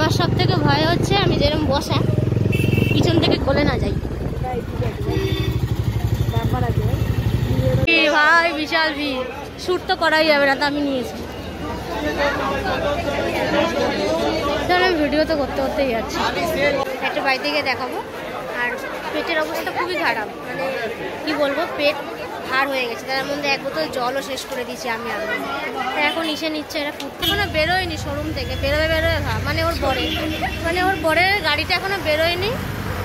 আমার সব থেকে ভয় হচ্ছে আমি যেরকম বসা পিছন থেকে গলে না যাই। ভাই বিশাল ভিড়, শ্যুট তো করাই যাবে না, তো আমি নিয়েছি। তাহলে আমি ভিডিও তো করতে করতেই যাচ্ছি, একটা বাড়িতে গিয়ে দেখাবো। আর পেটের অবস্থা খুবই খারাপ, মানে কি বলবো, পেট ভার হয়ে গেছে। তার মধ্যে এক বোতল জলও শেষ করে দিয়েছি আমি। আর এখন ইসে নিচ্ছে, এরা ফুটতে কোনো বেরোয়নি শোরুম থেকে, বেরোয় ভাব, মানে ওর বরের গাড়িটা এখনো বেরোয়নি।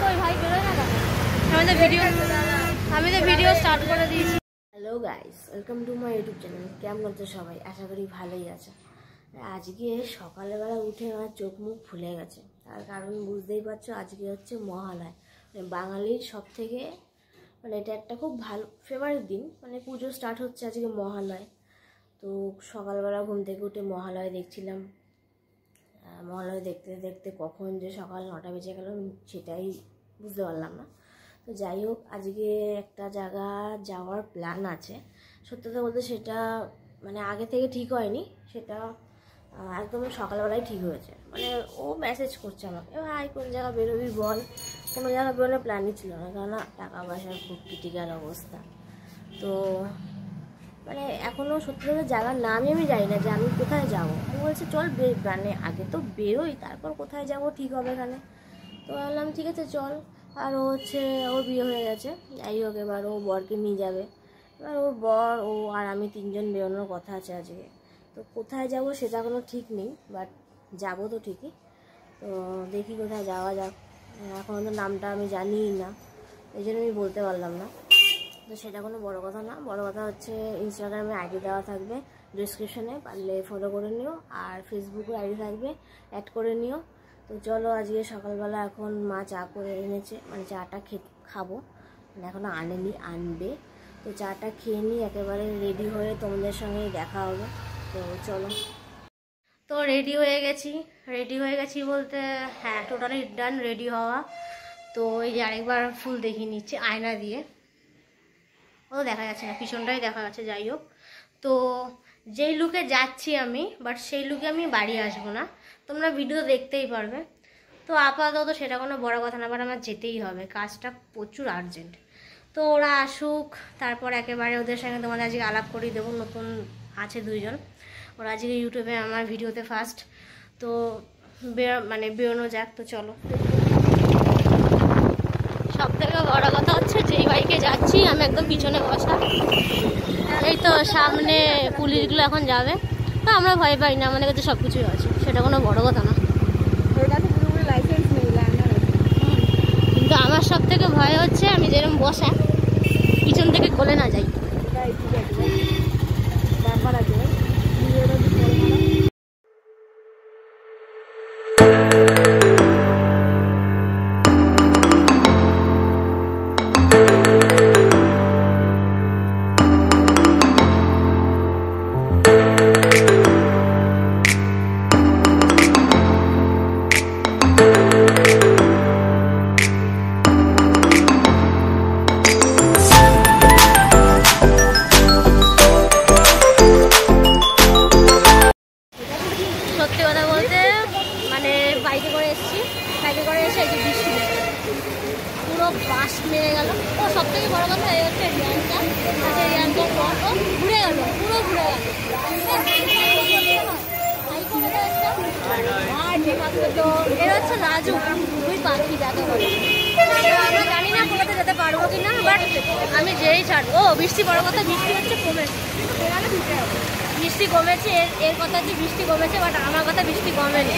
ওই ভাই বেরোয় না কেন? আমি তো ভিডিও স্টার্ট করে দিয়েছি। Hello guys, welcome to my YouTube channel. কেমন আছো সবাই? আশা করি ভালোই আছে। আজকে সকালবেলা উঠে আমার চোখ মুখ ফুলে গেছে, তার কারণ বুঝতেই পারছো, আজকে হচ্ছে মহালয়। বাঙালির সব থেকে মানে এটা একটা খুব ভালো ফেভারিট দিন, মানে পুজো স্টার্ট হচ্ছে আজকে মহালয়। তো সকালবেলা ঘুম থেকে উঠে মহালয় দেখছিলাম। মহালয় দেখতে দেখতে কখন যে সকাল 9টা বেজে গেল সেটাই বুঝতে পারলাম না। তো যাই হোক, আজকে একটা জায়গা যাওয়ার প্ল্যান আছে। সত্যি কথা বলতে সেটা মানে আগে থেকে ঠিক হয়নি, সেটা একদম সকালবেলায় ঠিক হয়েছে। মানে ও মেসেজ করছে আমাকে, ভাই কোন জায়গা বেরোবি বল। কোনো জায়গা বেরোনোর প্ল্যানই ছিল না, কেননা টাকা পয়সার খুব ক্রিটিক্যাল অবস্থা। তো মানে এখনও সত্যি কথা জায়গার নামই আমি জানি না যে আমি কোথায় যাবো। ও বলছে চল মানে আগে তো বেরোই, তারপর কোথায় যাব ঠিক হবে এখানে। তো বললাম ঠিক আছে চল। আর ও হচ্ছে ওর বিয়ে হয়ে গেছে, যাই হোক এবার ও বরকে নিয়ে যাবে। এবার ওর বর, ও আর আমি 3জন বেরোনোর কথা আছে আজকে। তো কোথায় যাব সেটা কোনো ঠিক নেই, বাট যাবো তো ঠিকই। তো দেখি কোথায় যাওয়া যাক। এখনও তো নামটা আমি জানিই না, এই জন্য আমি বলতে পারলাম না। তো সেটা কোনো বড় কথা না, বড় কথা হচ্ছে ইনস্টাগ্রামে আইডি দেওয়া থাকবে ডিসক্রিপশনে, পারলে ফলো করে নিও। আর ফেসবুকে আইডি থাকবে, অ্যাড করে নিও। তো চলো, আজকে সকালবেলা এখন মা চা করে এনেছে, মানে চাটা খাবো, মানে এখনও আনেনি, আনবে। তো চাটা খেয়ে নিই, একেবারে রেডি হয়ে তোমাদের সঙ্গে দেখা হবে। তো চলো। তো রেডি হয়ে গেছি বলতে হ্যাঁ, টোটালি ডান রেডি হওয়া। তো এই যে আরেকবার ফুল দেখিয়ে নিচ্ছি আয়না দিয়ে, ও দেখা যাচ্ছে না, পিছনটাই দেখা যাচ্ছে। যাই হোক, তো যেই লুকে যাচ্ছি আমি, বাট সেই লুকে আমি বাড়ি আসবো না, তোমরা ভিডিও দেখতেই পারবে। তো আপাতত সেটা কোনো বড় কথা না, বাট আমার যেতেই হবে, কাজটা প্রচুর আর্জেন্ট। তো ওরা আসুক, তারপর একেবারে ওদের সঙ্গে তোমাদের আজকে আলাপ করিয়ে দেবো। নতুন আছে 2জন, ওরা আজকে ইউটিউবে আমার ভিডিওতে ফার্স্ট। তো বেরোনো যাক। তো চলো। সব থেকে বড় কথা হচ্ছে যেই বাইকে যাচ্ছি আমি একদম পিছনে বসা। এই তো সামনে পুলিশগুলো এখন যাবে, তো আমরা ভয় পাই না, আমাদের কাছে সব কিছুই আছে, সেটা কোনো বড় কথা না। কিন্তু আমার সব থেকে ভয় হচ্ছে আমি যেরকম বসা পিছন থেকে গলে না যাই। সত্যি কথা বলতে মানে বাইকে করে এসে এই যে বৃষ্টি পুরো বাস মেরে গেল। ও সব থেকে বড় কথা এই হচ্ছে রিয়ানটা, রিয়ানটার পর ও ঘুরে গেল, পুরো ঘুরে গেল। এরা হচ্ছে রাজু, দুই পাখি যাকে বলে। আমরা জানি না কোথাতে যেতে পারবো কিনা, বাট আমি যেই ছাড়বো। ও বৃষ্টি, বড় কথা বৃষ্টি হচ্ছে কমেছে, বৃষ্টি কমেছে। এর কথা হচ্ছে বৃষ্টি কমেছে, বাট আমার কথা বৃষ্টি কমেনি।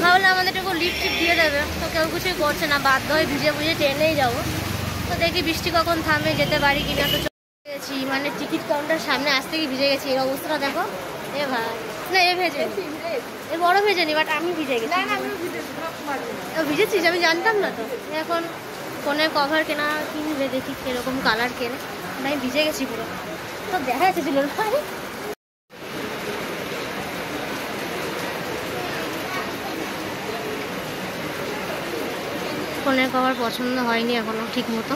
ভাবলে আমাদের একটু লিফট দিয়ে দেবে, তো কেউ কিছুই করছে না, বাধ্য হয়ে ভিজে ট্রেনেই যাবো। তো দেখি বৃষ্টি কখন থামে, যেতে পারি কিনা। তো চলে গেছি, মানে টিকিট কাউন্টার সামনে আসতে গিয়ে ভিজে গেছি। এর অবস্থাটা দেখো। এ ভাই না, এ ভেজে, এ বড় ভেজেনি, বাট আমি ভিজে গেছি। ভিজেছিস? আমি জানতাম না তো। এখন ফোনের কভার কিনবে, দেখি কিরকম কালার কেনে। আমি ভিজে গেছি পুরো, তো দেখা যাচ্ছে ছিল ভাই। ফোনের কভার পছন্দ হয়নি এখনো ঠিক মতো,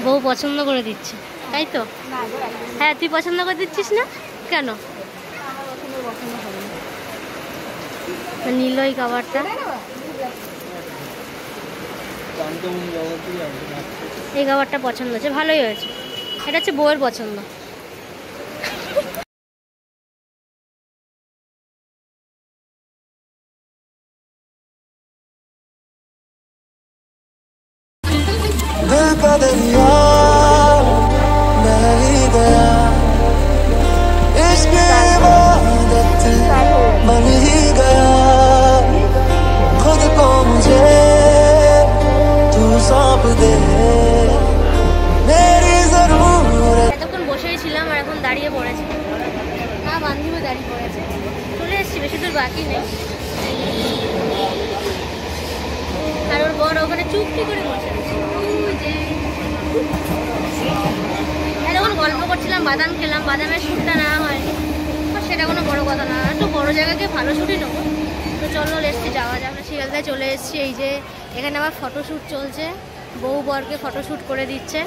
বউ পছন্দ করে দিচ্ছে, তাই তো? হ্যাঁ, তুই পছন্দ করে দিচ্ছিস না কেন? নিল এই খাবারটা। এই খাবারটা পছন্দ হয়েছে, ভালোই হয়েছে। এটা হচ্ছে বউয়ের পছন্দ। এতক্ষণ বসেই ছিলাম আর এখন দাঁড়িয়ে পড়েছে। বান্ধবী দাঁড়িয়ে পড়েছে, চলে এসছি, বেশি দূর বাকি নেই। আর ওর বড় ওখানে চুপটি করে বসে আছে। এতক্ষণ গল্প করছিলাম, বাদাম খেলাম, বাদামের শ্যুটটা নেওয়া হয়নি, সেটা কোনো বড় কথা না। একটু বড় জায়গায় গিয়ে ভালো শ্যুটই নেবো। তো চলো এসছি, যাওয়া যাক। শিয়ালদায় চলে এসেছি। এই যে এখানে আমার ফটোশ্যুট চলছে, বউ বরকে ফটোশ্যুট করে দিচ্ছে,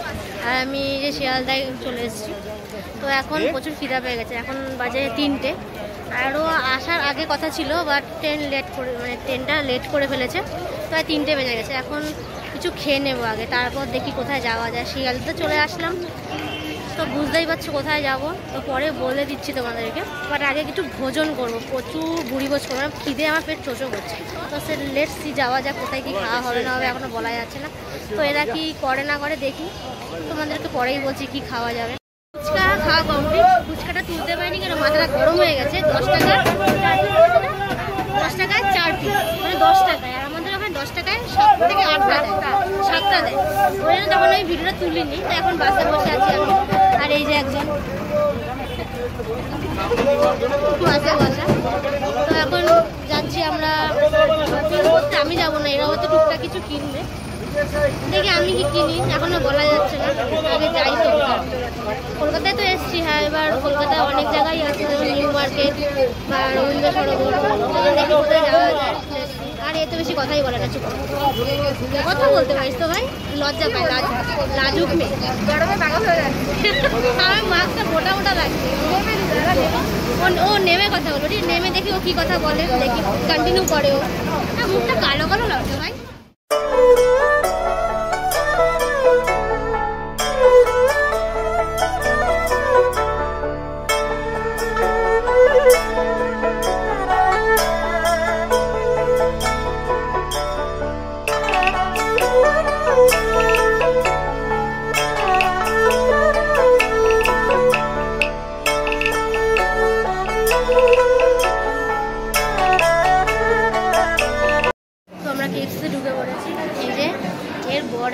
আর আমি এই যে শিয়ালদায় চলে এসেছি। তো এখন প্রচুর খিদা পেয়ে গেছে, এখন বাজে 3টে। আরও আসার আগে কথা ছিল, বাট ট্রেনটা লেট করে ফেলেছে, তো 3টে বেজে গেছে। এখন কিছু খেয়ে নেবো আগে, তারপর দেখি কোথায় যাওয়া যায়। শিয়ালদাতে চলে আসলাম, তো বুঝতেই পারছো কোথায় যাব, তো পরে বলে দিচ্ছি তোমাদেরকে। বাট আগে কিছু ভোজন করবো, প্রচুর বুড়ি ভোজ করবো, খিদে আমার পেট চোচো করছে। তো সে লেটস সি, যাওয়া যাক, কোথায় কী খাওয়া হবে না হবে এখনও বলা যাচ্ছে না। তো এরা কি করে না করে দেখি, তোমাদেরকে পরেই বলছি কি খাওয়া যাবে। ফুচকা খাওয়া কমপ্লিট। ফুচকাটা তুলতে পারিনি কেন, মাথাটা গরম হয়ে গেছে। 10 টাকায় 4 পিস, মানে 10 টাকায়। আর আমাদের ওখানে 10 টাকায় 7 থেকে 8টা দেয়, 7টা দেয়। ওই জন্য তখন আমি ভিডিওটা তুলিনি, তো এখন বাসে বসে আছি আমি। আর এই যে একজন বাসে বসা। তো এখন যাচ্ছি আমরা, আমি যাবো না, এরা হয়তো টুকটাক কিছু কিনবে, দেখি আমি কি কিনি এখনো বলা যাচ্ছে না। আগে যাই তো, কলকাতায় তো এসছি। হ্যাঁ, এবার কলকাতায় অনেক জায়গায় আছে, যেমন নিউ মার্কেট বা রবীন্দ্র সরোবর, দেখি কোথায় যাওয়া যায়। আর এত বেশি কথাই বলে না, চুপ কথা বলতে পারিস তো ভাই, লজ্জা পায়, লাজুক মেয়ে, গরমে পাগল হয়ে যাচ্ছে। আমার মাছটা মোটা মোটা লাগছে। ও নেমে কথা বলবো, ঠিক নেমে দেখি ও কি কথা বলে, দেখি কন্টিনিউ করে ও। মুখটা কালো কালো লাগছে ভাই।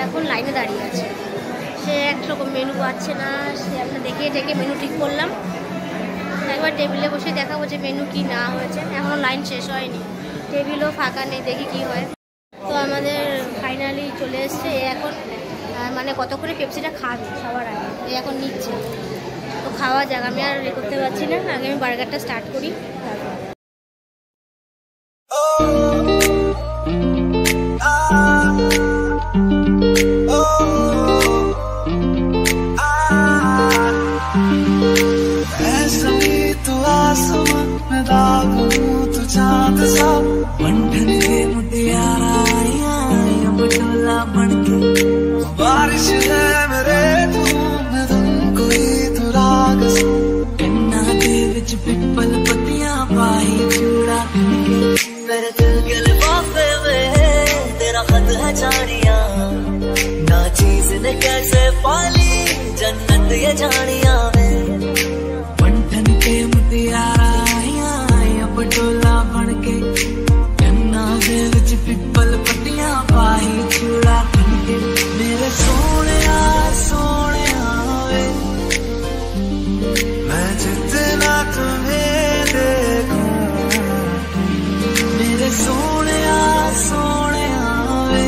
এখন লাইনে দাঁড়িয়ে আছে, সে একরকম মেনু পাচ্ছে না, সে একটা দেখে টেকে মেনু ঠিক করলাম। একবার টেবিলে বসে দেখাবো যে মেনু কি না হয়েছে। এখনও লাইন শেষ হয়নি, টেবিলও ফাঁকা নেই, দেখি কি হয়। তো আমাদের ফাইনালি চলে এসছে। এখন মানে কতক্ষণে পেপসিটা খাবে সবার আগে, এখন নিচ্ছে। তো খাওয়া যাক, আমি আর করতে পারছি না, আগে আমি বার্গারটা স্টার্ট করি। बारिश है मेरे कोई तू राग कन्ना दे विच पिपल पत्तियां पाई चूड़ा मेरे दिल के लिफाफे में तेरा खत है झाड़ियां ना चीज ने कैसे पाली जन्नत ये झाड़ियां पंठन के मुटियारा आया पटोला बन के कन्ना दे विच पिपल पत्तियां पाई चूड़ा मेरे सोने वे मैं जितना तुम्हें देखूं मेरे सोने वे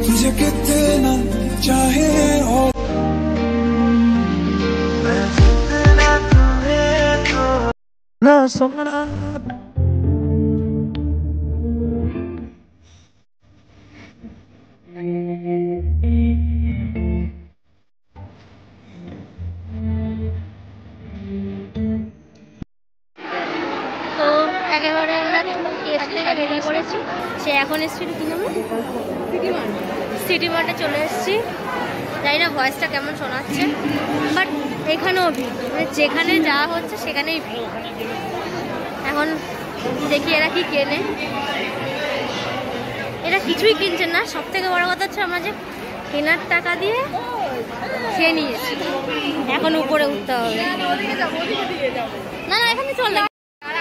मुझे कितना चाहे और मैं जितना तुम्हें तो ना सोना। একেবারে আমরা টেস্ট থেকে বেরিয়ে পড়েছি। সে এখন এসছি কি নাম সিটি মার্টে চলে এসেছি। জানি না ভয়েসটা কেমন শোনাচ্ছে, বাট এখানেও ভিড়, মানে যেখানে যাওয়া হচ্ছে সেখানেই ভিড়। এখন দেখি এরা কি কেনে। এরা কিছুই কিনছে না, সব থেকে বড় কথা হচ্ছে আমরা যে কেনার টাকা দিয়ে খেয়ে নিয়েছি। এখন উপরে উঠতে হবে। না না এখানে চলে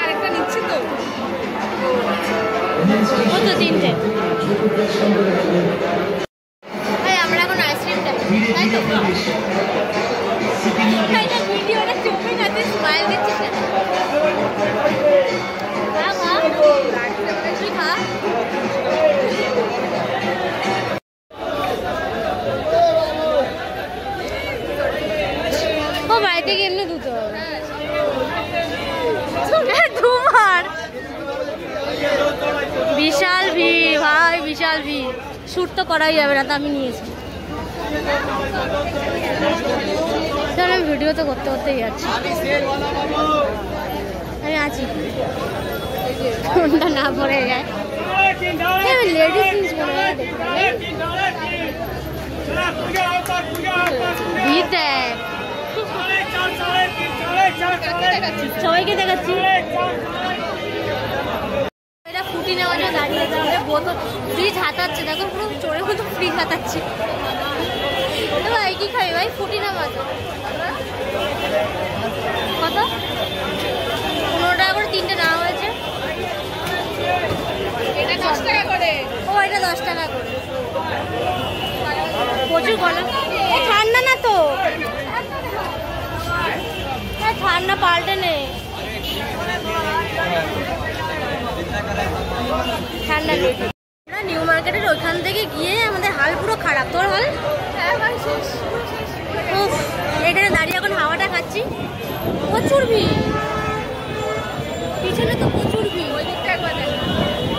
আরেকটা নিচ্ছি তো, ও তো তিনটে। আমরা এখন আইসক্রিম খাই, তাই তো? ভিডিওটা চোখে কাছে স্মাইল দিচ্ছিস না? কি খা? ও বাড়িতে গিয়ে এমনি ধুতে হবে। তোমার বিশাল ভিড় ভাই, বিশাল ভিড়। শ্যুট তো করাই যাবে না, তো আমি নিয়েছি। আমি ভিডিও তো করতে করতেই যাচ্ছি। আমি আছি, ফোনটা না পড়ে যায়। লেডিস ভিড় দেখ, সবাইকে দেখাচ্ছি। এটা ফুটি নেওয়ার জন্য দাঁড়িয়ে আছে, বোতল ফ্রিজ হাতাচ্ছে, দেখো পুরো চোরে মতো ফ্রিজ হাতাচ্ছে। ভাই কি খাই ভাই, ফুটি না মাত্র কত? 15 টাকা করে তিনটে নেওয়া হয়েছে। এটা 10 টাকা করে। ও এটা 10 টাকা করে। প্রচুর গরম, ঠান্ডা না তো, ঠান্ডা পাল্টে নেই, ঠান্ডা নেই। আমরা নিউ মার্কেটের ওইখান থেকে গিয়ে আমাদের হাল পুরো খারাপ। তোর হাল? এখানে দাঁড়িয়ে এখন হাওয়াটা খাচ্ছি। প্রচুর ভিড়, পিছনে তো প্রচুর ভিড়।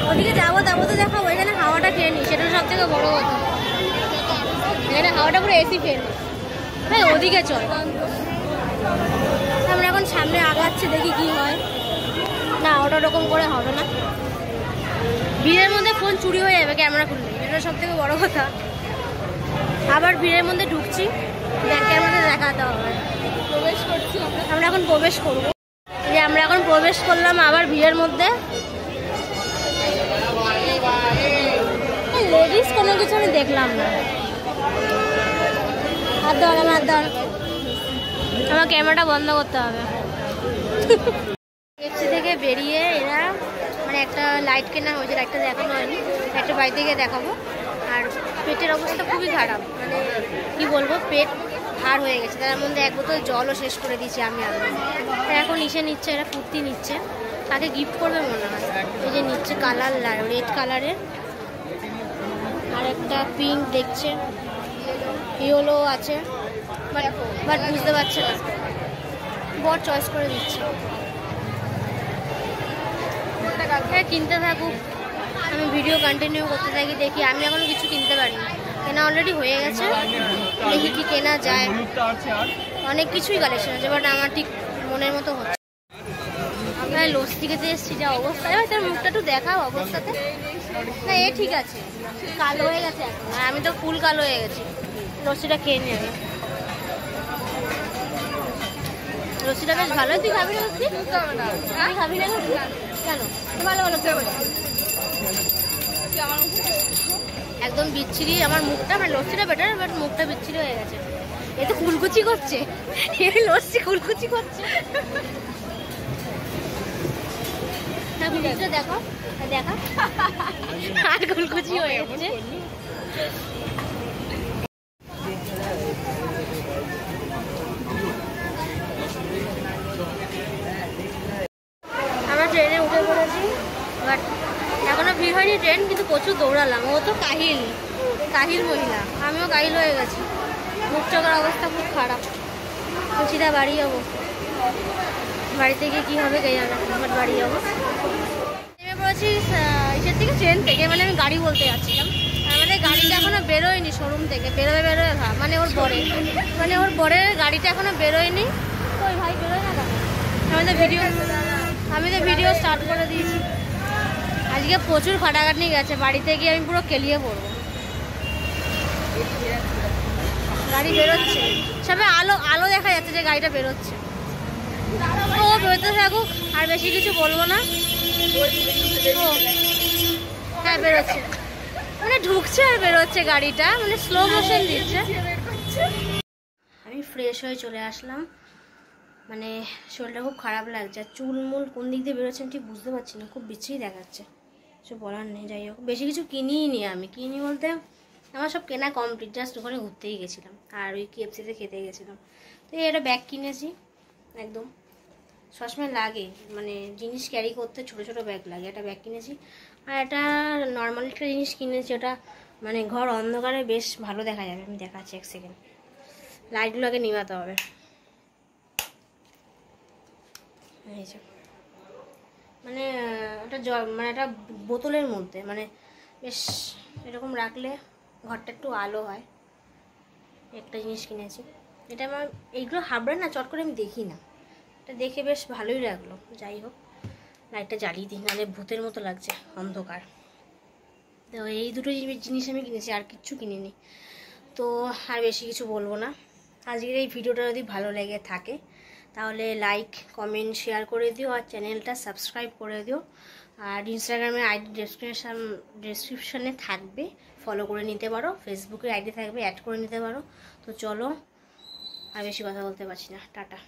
ওদিকে যাবো যাবো তো দেখাবো, এখানে হাওয়াটা খেয়ে নি, সেটা সব থেকে বড় কথা। এখানে হাওয়াটা পুরো এসি ফেল। হ্যাঁ ওদিকে চল, আমরা এখন সামনে আগাচ্ছি, দেখি কি হয়। না ওটা ওরকম করে হবে না, ভিড়ের মধ্যে ফোন চুরি হয়ে যাবে ক্যামেরা খুললে, এটা সব থেকে বড় কথা। আবার ভিড়ের মধ্যে ঢুকছি, ক্যামেরাতে দেখাতে হবে। প্রবেশ করছি, আমরা এখন প্রবেশ করবো। যে আমরা এখন প্রবেশ করলাম আবার ভিড়ের মধ্যে। লেডিস কোনো কিছু আমি দেখলাম না। হাত ধর, আমার হাত ধর, আমার ক্যামেরাটা বন্ধ করতে হবে। এফসি থেকে বেরিয়ে এরা মানে একটা লাইট কেনা হয়েছে, লাইটটা দেখানো হয়নি, একটা বাড়িতে গিয়ে দেখাবো। আর পেটের অবস্থা খুবই খারাপ, মানে কি বলবো, পেট ভার হয়ে গেছে। তার মধ্যে এক বোতল জলও শেষ করে দিয়েছি আমি আগে। এখন ইসে নিচ্ছে, এরা কুর্তি নিচ্ছে, তাকে গিফট করবে মনে হয়। এই যে নিচ্ছে কালার রেড কালারের, আর একটা পিঙ্ক দেখছে, ইয়েলো আছে, বাট বুঝতে পারছে না, বড় চয়েস করে দিচ্ছে। হ্যাঁ কিনতে থাকুক, আমি ভিডিও কন্টিনিউ করতে থাকি, দেখি। আমি এখনো কিছু কিনতে পারিনি, কেনা অলরেডি হয়ে গেছে, দেখি কি কেনা যায়। অনেক কিছুই কালেকশন আছে, বাট আমার ঠিক মনের মতো হচ্ছে। আমরা লস্যি খেতে এসেছি, যা অবস্থা। এবার তার মুখটা একটু দেখাও অবস্থাতে। না এ ঠিক আছে, কালো হয়ে গেছে এখন, আর আমি তো ফুল কালো হয়ে গেছি। লস্যিটা খেয়ে নিয়ে আমি, লস্যিটা বেশ ভালো। তুই খাবি না লস্যি? তুই খাবি না লস্যি কেন? ভালো ভালো একদম বিচ্ছিরি আমার মুখটা, মানে লস্যিটা বেটার, বাট মুখটা বিচ্ছিরি হয়ে গেছে। এ তো কুলকুচি করছে, এই লস্যি কুলকুচি করছে। দেখো দেখা, আর কুলকুচি হয়ে গেছে। আমরা ট্রেনে উঠে পড়েছি, বাট এখনো ভিড় হয়নি ট্রেন, কিন্তু প্রচুর দৌড়ালাম। ও তো কাহিল মহিলা, আমিও কাহিল হয়ে গেছি। মুখ চোখের অবস্থা খুব খারাপ। সিধা বাড়ি যাবো, বাড়িতে গিয়ে কী হবে কে জানে, বাট বাড়ি যাবো। নেমে পড়েছি ইসের থেকে, ট্রেন থেকে, মানে আমি গাড়ি বলতে যাচ্ছিলাম। আমাদের গাড়িটা এখনো বেরোয়নি শোরুম থেকে, বেরোবে ভাব, মানে ওর বরের গাড়িটা এখনো বেরোয়নি। তো ওই ভাই বেরোয় না কেন? আমাদের ভিডিও আমি তো ভিডিও স্টার্ট করে দিয়েছি। আজকে প্রচুর ফাটাখাটনি গেছে, বাড়িতে গিয়ে আমি পুরো কেলিয়ে পড়বো। গাড়ি বেরোচ্ছে, সবে আলো আলো দেখা যাচ্ছে যে গাড়িটা বেরোচ্ছে। ও বেরোতে থাকুক, আর বেশি কিছু বলবো না। ও হ্যাঁ বেরোচ্ছে, মানে ঢুকছে আর বেরোচ্ছে গাড়িটা, মানে স্লো মোশন দিচ্ছে। আমি ফ্রেশ হয়ে চলে আসলাম, মানে শরীরটা খুব খারাপ লাগছে। আর চুলমুল কোন দিক দিয়ে বেরোচ্ছে আমি ঠিক বুঝতে পারছি না, খুব বিচ্ছিরি দেখাচ্ছে। কিছু বলার নেই। যাই হোক, বেশি কিছু কিনিই নি আমি। কিনি বলতে আমার সব কেনা কমপ্লিট, জাস্ট ওখানে ঘুরতেই গেছিলাম আর ওই KFC-তে খেতে গেছিলাম। তো একটা ব্যাগ কিনেছি, একদম সবসময় লাগে, মানে জিনিস ক্যারি করতে ছোটো ছোটো ব্যাগ লাগে। একটা ব্যাগ কিনেছি, আর একটা নর্মাল একটা জিনিস কিনেছি, ওটা মানে ঘর অন্ধকারে বেশ ভালো দেখা যাবে। আমি দেখাচ্ছি, এক সেকেন্ড। লাইটগুলো আগে নিভাতে হবে। মানে ওটা মানে একটা বোতলের মধ্যে, মানে বেশ এরকম রাখলে ঘরটা একটু আলো হয়। একটা জিনিস কিনেছি, এটা আমার এইগুলো হাবড়ে না চট করে আমি দেখি না, এটা দেখে বেশ ভালোই লাগলো। যাই হোক, লাইটটা জ্বালিয়ে দিই, নাহলে ভূতের মতো লাগছে অন্ধকার। তো এই দুটো জিনিস আমি কিনেছি, আর কিচ্ছু কিনিনি। তো আর বেশি কিছু বলবো না। আজকের এই ভিডিওটা যদি ভালো লেগে থাকে তাহলে লাইক, কমেন্ট, শেয়ার করে দিও, আর চ্যানেলটা সাবস্ক্রাইব করে দিও। আর ইনস্টাগ্রামের আইডি ডেসক্রিপশানে থাকবে, ফলো করে নিতে পারো। ফেসবুকের আইডি থাকবে, অ্যাড করে নিতে পারো। তো চলো, আর বেশি কথা বলতে পারছি না, টাটা।